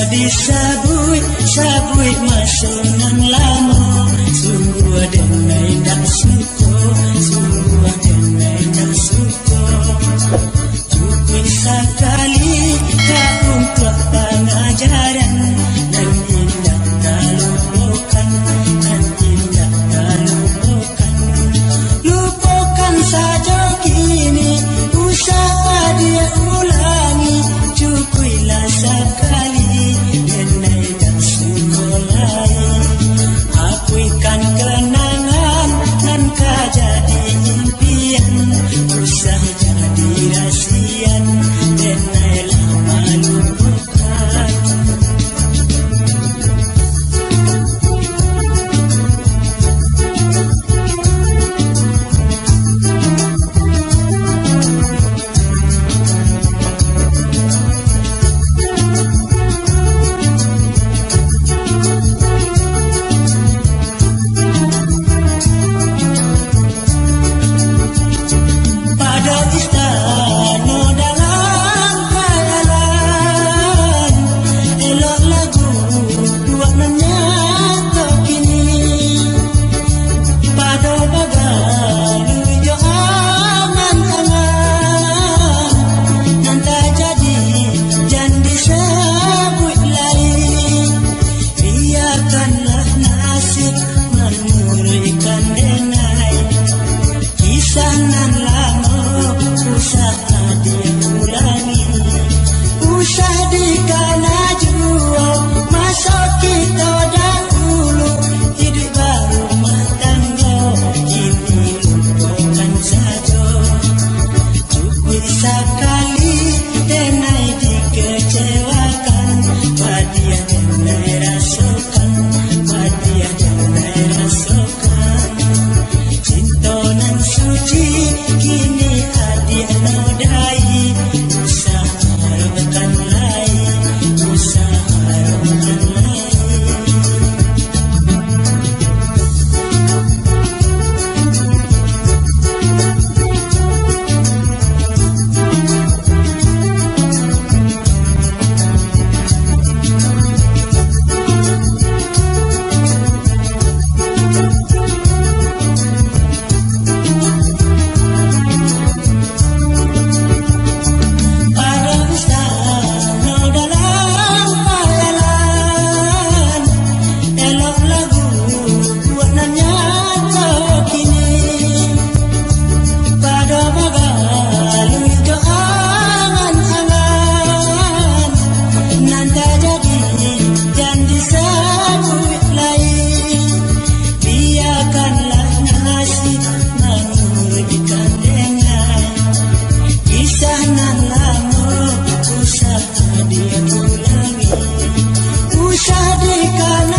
Sabui masunan lamo sungguh denai dak suko sungguh denai dak suko cukup sekali tak untuk pengajaran dan indah tak lupakan lupakan saja kini usaha dia ulangi cukuplah sekali apuikan kenangan nan jadi impian usah jadi rasian denai lama lupakan usah dia ulangi usah dikana